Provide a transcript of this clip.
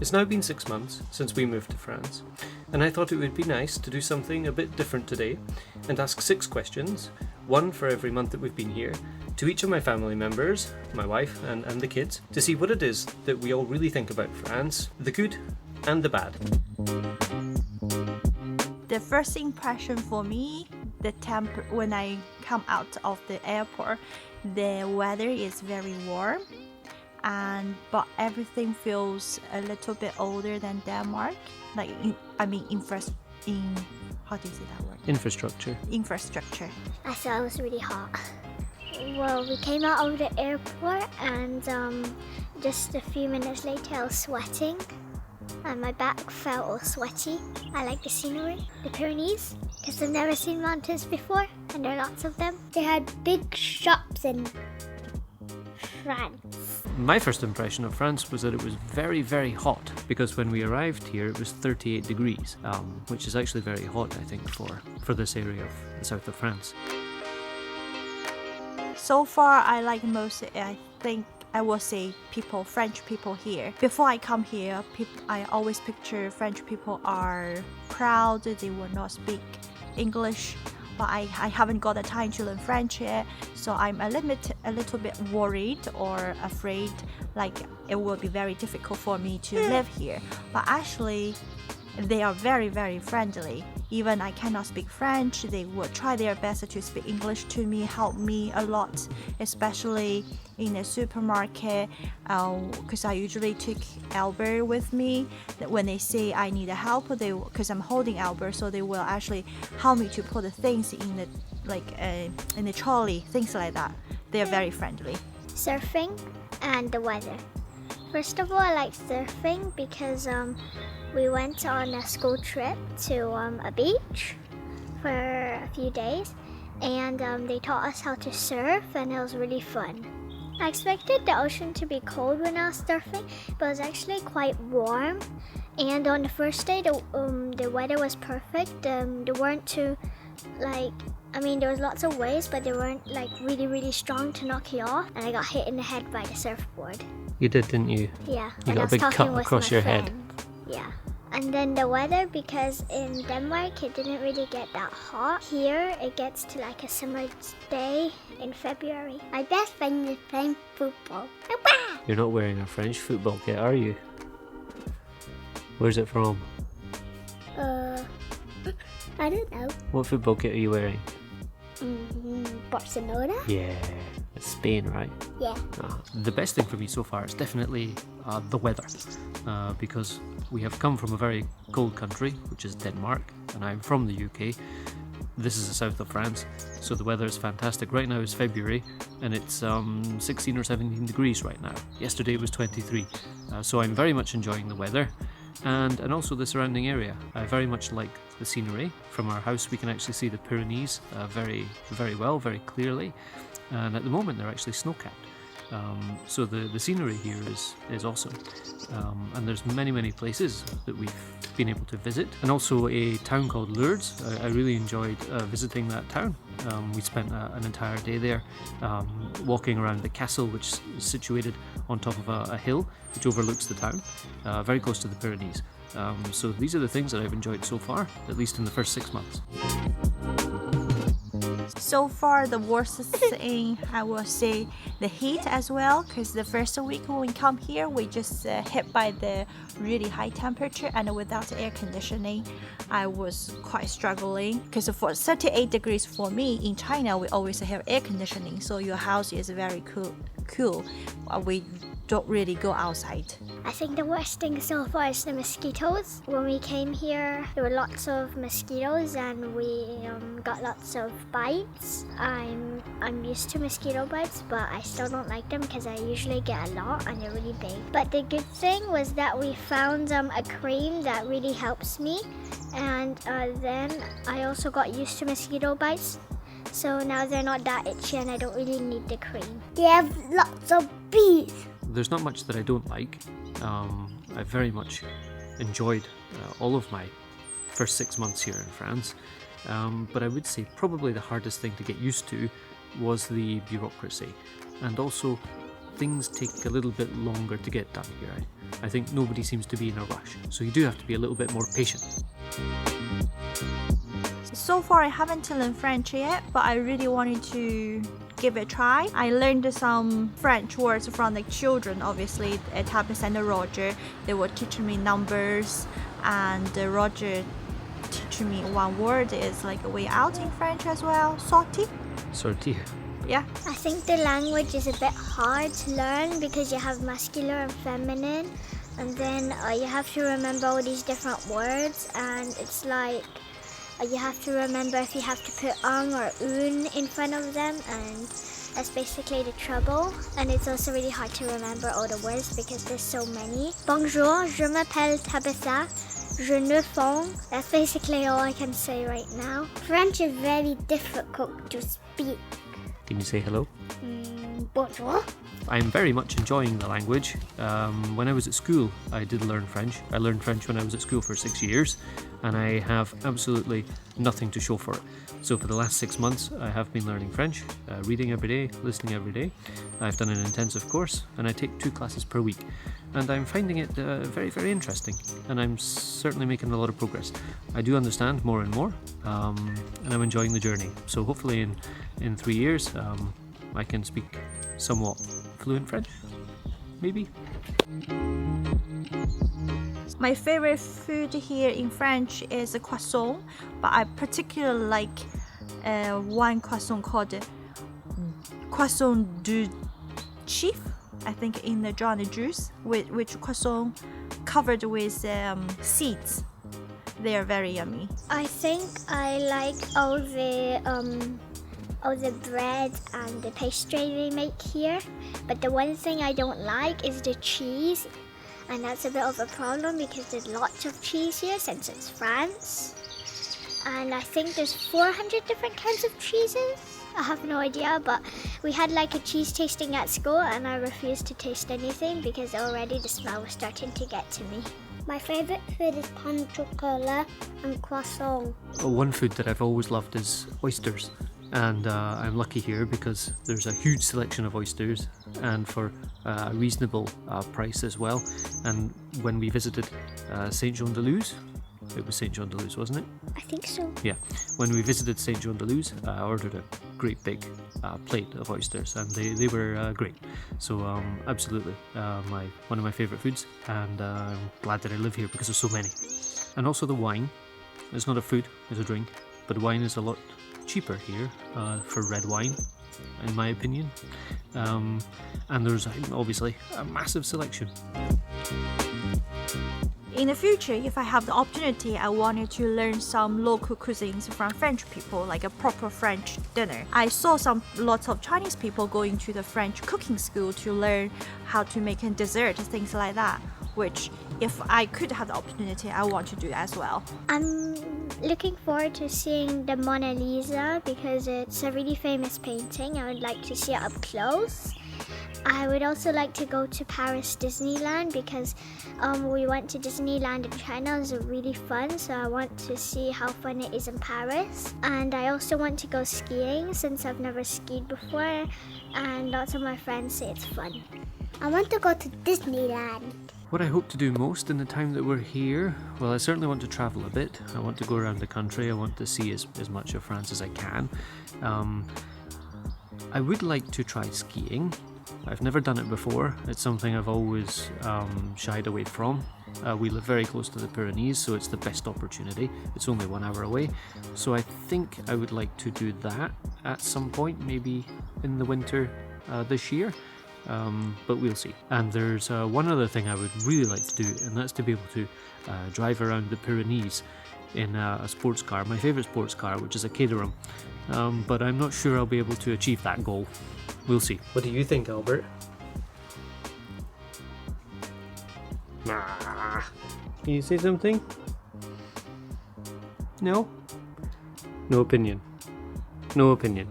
It's now been 6 months since we moved to France, and I thought it would be nice to do something a bit different today and ask 6 questions, one for every month that we've been here, to each of my family members, my wife and the kids, to see what it is that we all really think about France, the good and the bad. The first impression for me, when I come out of the airport, the weather is very warm, but everything feels a little bit older than Denmark. How do you say that word? Infrastructure. I thought it was really hot. Well, we came out of the airport and just a few minutes later I was sweating and my back felt all sweaty. I like the scenery, the Pyrenees, because I've never seen mountains before and there are lots of them. They had big shops in France. My first impression of France was that it was very, very hot, because when we arrived here it was 38 degrees, which is actually very hot, I think, for this area of the south of France. So far, I like most, I think I will say French people here. Before I come here, I always picture French people are proud, they will not speak English, but I haven't got the time to learn French yet, so I'm a little bit worried or afraid like it will be very difficult for me to live here. But actually, they are very, very friendly. Even I cannot speak French, they will try their best to speak English to me, help me a lot, especially in the supermarket, because I usually take Albert with me. When they say I need help, because I'm holding Albert, so they will actually help me to put the things in the trolley, things like that. They are very friendly. Surfing and the weather. First of all, I like surfing because we went on a school trip to a beach for a few days and they taught us how to surf and it was really fun. I expected the ocean to be cold when I was surfing, but it was actually quite warm. And on the first day, the weather was perfect. There weren't there was lots of waves, but they weren't really, really strong to knock you off. And I got hit in the head by the surfboard. You did, didn't you? Yeah. You got a big cut across your head. Yeah. And then the weather, because in Denmark it didn't really get that hot. Here it gets to like a summer day in February. My best friend is playing football. You're not wearing a French football kit, are you? Where's it from? I don't know. What football kit are you wearing? Barcelona? Yeah, it's Spain, right? Yeah. The best thing for me so far is definitely the weather, because we have come from a very cold country, which is Denmark, and I'm from the UK. This is the south of France, so the weather is fantastic. Right now it's February, and it's 16 or 17 degrees right now. Yesterday it was 23, so I'm very much enjoying the weather. And also the surrounding area. I very much like the scenery. From our house we can actually see the Pyrenees very, very well, very clearly. And at the moment they're actually snow-capped. So the scenery here is awesome. And there's many places that we've been able to visit. And also a town called Lourdes. I really enjoyed visiting that town. We spent an entire day there walking around the castle, which is situated on top of a hill which overlooks the town, very close to the Pyrenees. So these are the things that I've enjoyed so far, at least in the first 6 months. So far, the worst thing I will say the heat as well, because the first week when we come here, we just hit by the really high temperature, and without air conditioning, I was quite struggling. Because for 38 degrees for me in China, we always have air conditioning, so your house is very cool. We don't really go outside. I think the worst thing so far is the mosquitoes. When we came here, there were lots of mosquitoes and we got lots of bites. I'm used to mosquito bites, but I still don't like them because I usually get a lot and they're really big. But the good thing was that we found a cream that really helps me, and then I also got used to mosquito bites. So now they're not that itchy and I don't really need the cream. They have lots of bees. There's not much that I don't like. I very much enjoyed all of my first 6 months here in France. But I would say probably the hardest thing to get used to was the bureaucracy. And also things take a little bit longer to get done here. I think nobody seems to be in a rush, so you do have to be a little bit more patient. So far I haven't learned French yet, but I really wanted to give it a try. I learned some French words from the children, obviously, Tabitha and Roger. They were teaching me numbers, and Roger teaching me one word is like a way out in French as well, sortie. Sortie. Yeah. I think the language is a bit hard to learn because you have masculine and feminine, and then you have to remember all these different words, and it's like you have to remember if you have to put un or une in front of them, and that's basically the trouble. And it's also really hard to remember all the words because there's so many. Bonjour, je m'appelle Tabitha. Je ne fonds. That's basically all I can say right now. French is very difficult to speak. Can you say hello? Bonjour. I'm very much enjoying the language. When I was at school, I did learn French. I learned French when I was at school for 6 years, and I have absolutely nothing to show for it. So for the last 6 months, I have been learning French, reading every day, listening every day. I've done an intensive course, and I take 2 classes per week. And I'm finding it very, very interesting, and I'm certainly making a lot of progress. I do understand more and more, and I'm enjoying the journey. So hopefully in 3 years, I can speak somewhat fluent French, maybe. My favorite food here in French is a croissant, but I particularly like one croissant called croissant du chief, I think in the John juice, which croissant covered with seeds. They are very yummy. I think I like all the bread and the pastry they make here, but the one thing I don't like is the cheese, and that's a bit of a problem because there's lots of cheese here since it's France, and I think there's 400 different kinds of cheeses. I have no idea, but we had like a cheese tasting at school, and I refused to taste anything because already the smell was starting to get to me. My favourite food is pain au chocolat and croissant. One food that I've always loved is oysters. And I'm lucky here because there's a huge selection of oysters, and for a reasonable price as well. And when we visited Saint Jean de Luz, it was Saint Jean de Luz, wasn't it? I think so. Yeah. When we visited Saint Jean de Luz, I ordered a great big plate of oysters, and they were great. So absolutely, one of my favourite foods, and I'm glad that I live here because there's so many. And also the wine. It's not a food, it's a drink, but wine is a lot cheaper here for red wine, in my opinion, and there's obviously a massive selection. In the future, if I have the opportunity, I wanted to learn some local cuisines from French people, like a proper French dinner. I saw lots of Chinese people going to the French cooking school to learn how to make a dessert, things like that, which if I could have the opportunity, I want to do as well. I'm looking forward to seeing the Mona Lisa because it's a really famous painting. I would like to see it up close. I would also like to go to Paris Disneyland because we went to Disneyland in China. It was really fun, so I want to see how fun it is in Paris. And I also want to go skiing since I've never skied before, and lots of my friends say it's fun. I want to go to Disneyland. What I hope to do most in the time that we're here, well, I certainly want to travel a bit. I want to go around the country. I want to see as much of France as I can. I would like to try skiing. I've never done it before. It's something I've always shied away from. We live very close to the Pyrenees, so it's the best opportunity. It's only 1 hour away. So I think I would like to do that at some point, maybe in the winter this year. But we'll see. And there's one other thing I would really like to do, and that's to be able to drive around the Pyrenees in a sports car, my favourite sports car, which is a Caterham. But I'm not sure I'll be able to achieve that goal. We'll see. What do you think, Albert? Nah. Can you say something? No? No opinion. No opinion.